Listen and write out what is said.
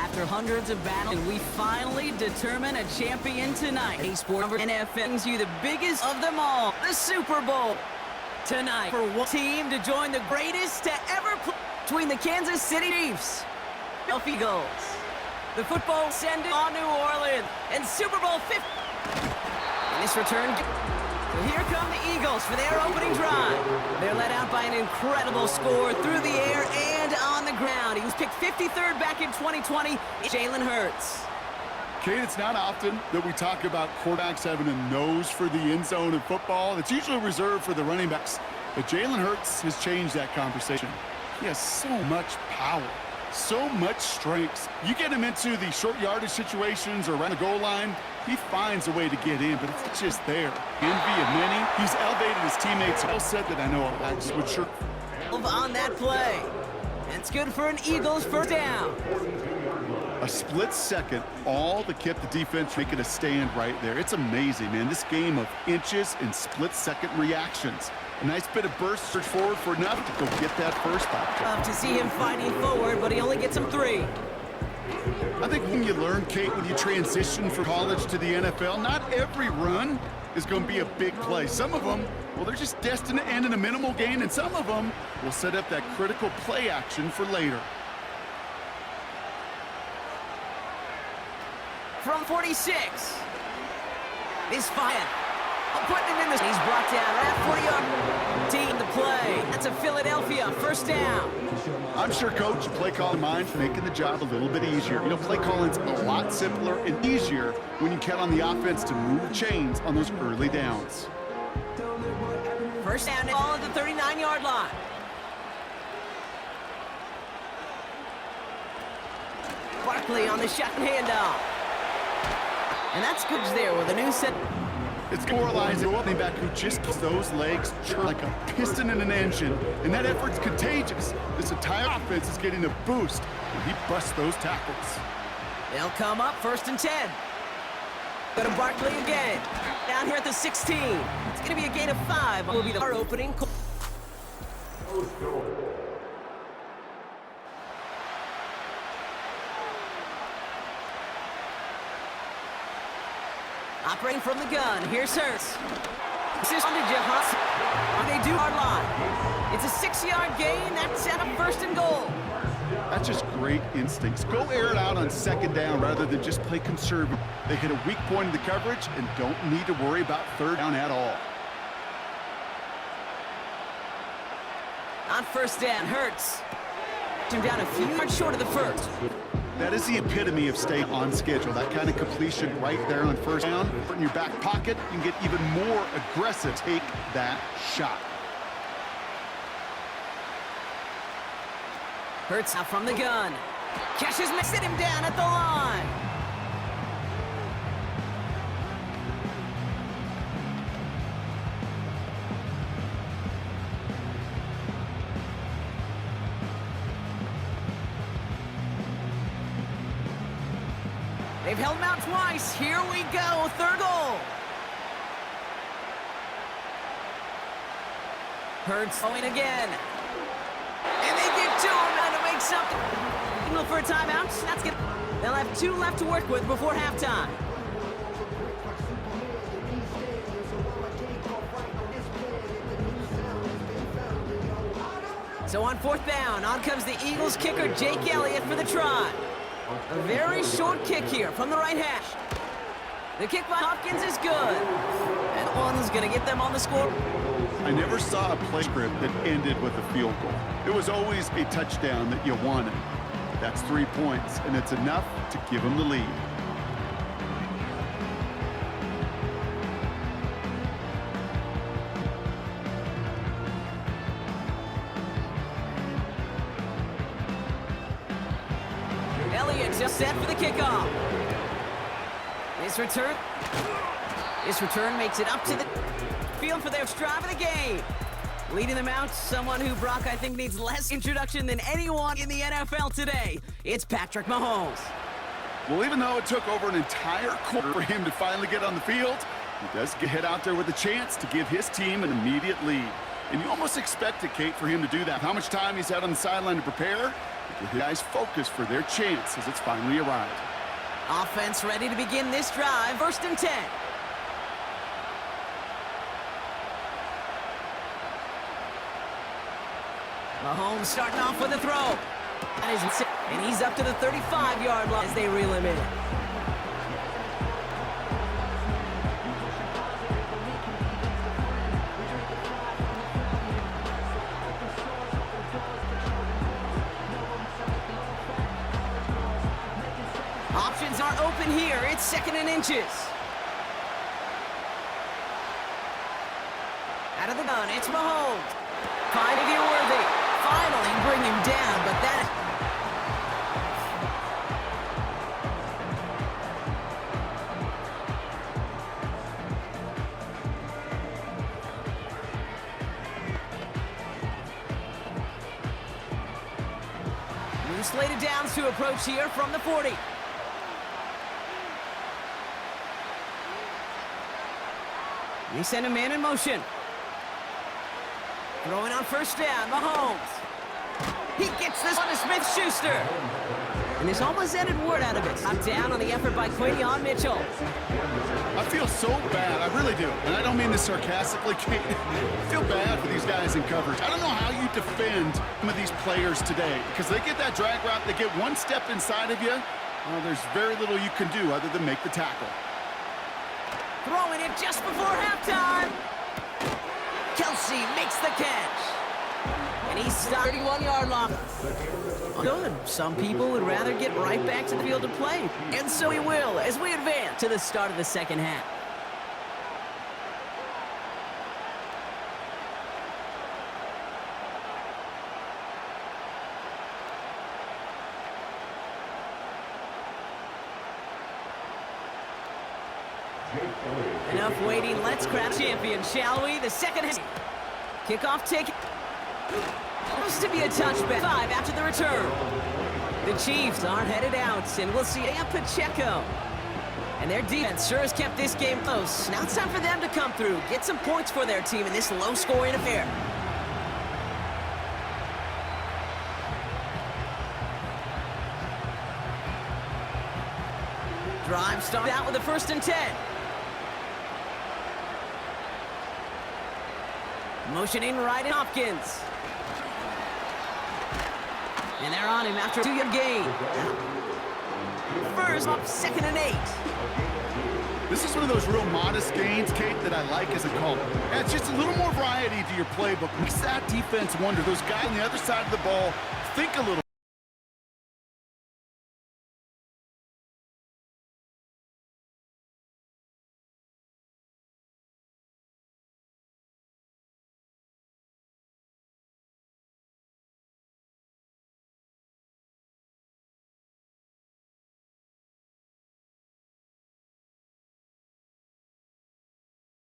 After hundreds of battles, we finally determine a champion tonight. A sport NFL brings you the biggest of them all, the Super Bowl. Tonight, for one team to join the greatest to ever play between the Kansas City Chiefs and the Eagles. The football send it on New Orleans and Super Bowl 50. And this return. So here come the Eagles for their opening drive. They're led out by an incredible score through the air and on the ground. He was picked 53rd back in 2020. Jalen Hurts. Kate, it's not often that we talk about quarterbacks having a nose for the end zone in football. It's usually reserved for the running backs. But Jalen Hurts has changed that conversation. He has so much power, so much strength. You get him into the short yardage situations or around the goal line, he finds a way to get in, but it's just there. Envy of many. He's elevated his teammates. Well said that I know Alex would sure. On that play. It's good for an Eagles first down. A split second, all to keep the defense making a stand right there. It's amazing, man. This game of inches and split-second reactions. A nice bit of burst, search forward for enough to go get that first back. Love to see him fighting forward, but he only gets him 3. I think when you learn, Kate, when you transition from college to the NFL, not every run is going to be a big play. Some of them, well, they're just destined to end in a minimal gain, and some of them will set up that critical play action for later. From 46. He's fired. Putting him in this. He's brought down at 40-yard. Team to play. That's a Philadelphia first down. I'm sure coach play calling mind making the job a little bit easier. You know, play calling's a lot simpler and easier when you count on the offense to move chains on those early downs. First down, ball at the 39-yard line. Barkley on the shotgun handoff. And that's good there with a new set. It's demoralizing. Running back who just keeps those legs churn like a piston in an engine. And that effort's contagious. This entire offense is getting a boost when he busts those tackles. They'll come up first and 10. Go to Barkley again. Down here at the 16. It's going to be a gain of 5. Will be our opening. Operating from the gun. Here's Hurts. This is on to Jahan. They do our line. It's a 6-yard gain. That's at a first and goal. That's just great instincts. Go air it out on second down rather than just play conservative. They hit a weak point in the coverage and don't need to worry about third down at all. On first down, Hurts. Him down a few yards short of the first. That is the epitome of staying on schedule. That kind of completion right there on first down. In your back pocket, you can get even more aggressive. Take that shot. Hurts out from the gun. Catches him, sit him down at the line. They've held him out twice. Here we go. Third goal. Hurts going again. And they give to him now to make something. Look for a timeout. That's good. They'll have 2 left to work with before halftime. So on fourth down, on comes the Eagles kicker, Jake Elliott, for the try. A very short kick here from the right hash. The kick by Hopkins is good. And one's going to get them on the score. I never saw a play script that ended with a field goal. It was always a touchdown that you wanted. That's 3 points, and it's enough to give them the lead. Elliott's just set for the kickoff. This return makes it up to the field for their drive of the game. Leading them out, someone who Brock I think needs less introduction than anyone in the NFL today. It's Patrick Mahomes. Well, even though it took over an entire quarter for him to finally get on the field, he does head out there with a chance to give his team an immediate lead. And you almost expected, Kate, for him to do that. How much time he's had on the sideline to prepare? The guys focus for their chance as it's finally arrived. Offense ready to begin this drive. 1st and 10. Mahomes starting off with a throw. And he's up to the 35-yard line as they reel him in. Options are open here. It's 2nd and inches. Out of the gun, it's Mahomes. Find if you're worthy. Finally bring him down, but that... New slated downs to approach here from the 40. They send a man in motion. Throwing on 1st down, Mahomes. He gets this one to Smith-Schuster. And there's almost ended word out of it. Top down on the effort by Quinion Mitchell. I feel so bad, I really do. And I don't mean this sarcastically, Kate. I feel bad for these guys in coverage. I don't know how you defend some of these players today, because they get that drag route, they get one step inside of you, well, there's very little you can do other than make the tackle. Throwing it just before halftime. Kelsey makes the catch. And he's 31-yard line. Good. Some people would rather get right back to the field to play. And so he will as we advance to the start of the 2nd half. Enough waiting. Let's crown champion, shall we? The 2nd half. Kickoff take. Supposed to be a touchback. 5 after the return. The Chiefs are headed out, and we'll see Pacheco. And their defense sure has kept this game close. Now it's time for them to come through, get some points for their team in this low-scoring affair. Drive started out with a 1st and 10. Motioning right in Hopkins. And they're on him after a 2-yard gain. First up, 2nd and 8. This is one of those real modest gains, Kate, that I like as a call. Adds just a little more variety to your playbook. Makes that defense wonder. Those guys on the other side of the ball think a little.